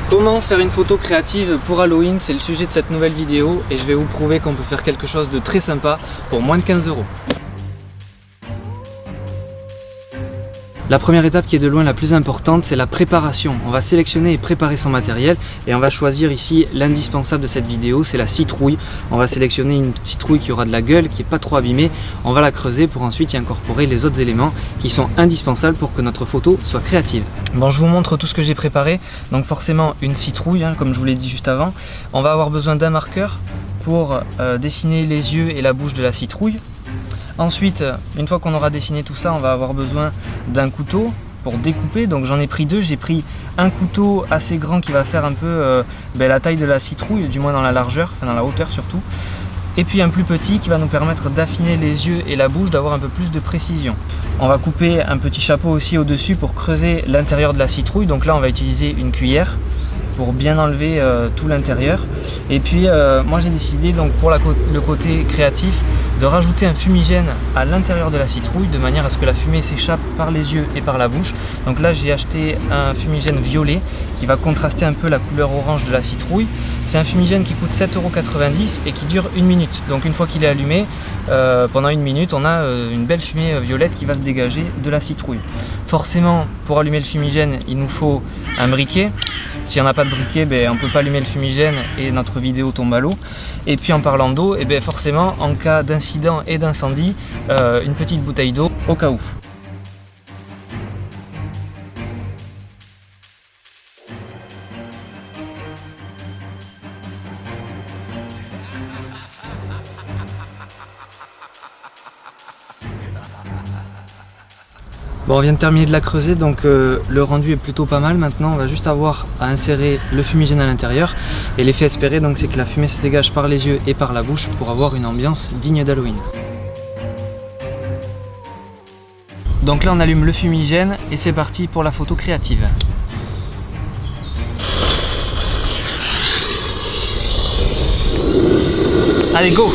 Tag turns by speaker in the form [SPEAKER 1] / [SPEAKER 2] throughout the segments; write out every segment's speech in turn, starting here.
[SPEAKER 1] Comment faire une photo créative pour Halloween, c'est le sujet de cette nouvelle vidéo et je vais vous prouver qu'on peut faire quelque chose de très sympa pour moins de 15 €. La première étape qui est de loin la plus importante, c'est la préparation. On va sélectionner et préparer son matériel et on va choisir ici l'indispensable de cette vidéo, c'est la citrouille. On va sélectionner une citrouille qui aura de la gueule, qui n'est pas trop abîmée. On va la creuser pour ensuite y incorporer les autres éléments qui sont indispensables pour que notre photo soit créative. Bon, je vous montre tout ce que j'ai préparé. Donc forcément une citrouille, comme je vous l'ai dit juste avant. On va avoir besoin d'un marqueur pour dessiner les yeux et la bouche de la citrouille. Ensuite, une fois qu'on aura dessiné tout ça, on va avoir besoin d'un couteau pour découper. Donc j'en ai pris deux, j'ai pris un couteau assez grand qui va faire un peu la taille de la citrouille, du moins dans la largeur, enfin dans la hauteur surtout. Et puis un plus petit qui va nous permettre d'affiner les yeux et la bouche, d'avoir un peu plus de précision. On va couper un petit chapeau aussi au-dessus pour creuser l'intérieur de la citrouille. Donc là on va utiliser une cuillère pour bien enlever tout l'intérieur. Et puis moi j'ai décidé donc pour le côté créatif de rajouter un fumigène à l'intérieur de la citrouille de manière à ce que la fumée s'échappe par les yeux et par la bouche. Donc là j'ai acheté un fumigène violet qui va contraster un peu la couleur orange de la citrouille. C'est un fumigène qui coûte 7,90 € et qui dure 1 minute. Donc une fois qu'il est allumé, pendant 1 minute on a une belle fumée violette qui va se dégager de la citrouille. Forcément pour allumer le fumigène il nous faut un briquet. Si on n'a pas de briquet, on ne peut pas allumer le fumigène et notre vidéo tombe à l'eau. Et puis en parlant d'eau, forcément en cas d'incident et d'incendie, une petite bouteille d'eau au cas où. Bon, on vient de terminer de la creuser, donc le rendu est plutôt pas mal. Maintenant on va juste avoir à insérer le fumigène à l'intérieur et l'effet espéré donc c'est que la fumée se dégage par les yeux et par la bouche pour avoir une ambiance digne d'Halloween. Donc là on allume le fumigène et c'est parti pour la photo créative. Allez, go!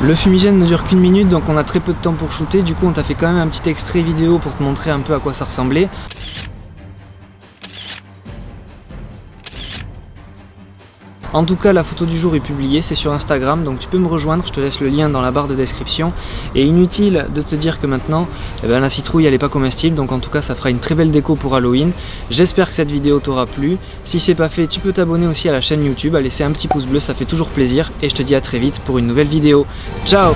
[SPEAKER 1] Le fumigène ne dure qu'1 minute, donc on a très peu de temps pour shooter. Du coup on t'a fait quand même un petit extrait vidéo pour te montrer un peu à quoi ça ressemblait. En tout cas, la photo du jour est publiée, c'est sur Instagram, donc tu peux me rejoindre, je te laisse le lien dans la barre de description. Et inutile de te dire que maintenant, la citrouille elle n'est pas comestible, donc en tout cas ça fera une très belle déco pour Halloween. J'espère que cette vidéo t'aura plu. Si c'est pas fait, tu peux t'abonner aussi à la chaîne YouTube, à laisser un petit pouce bleu, ça fait toujours plaisir. Et je te dis à très vite pour une nouvelle vidéo. Ciao!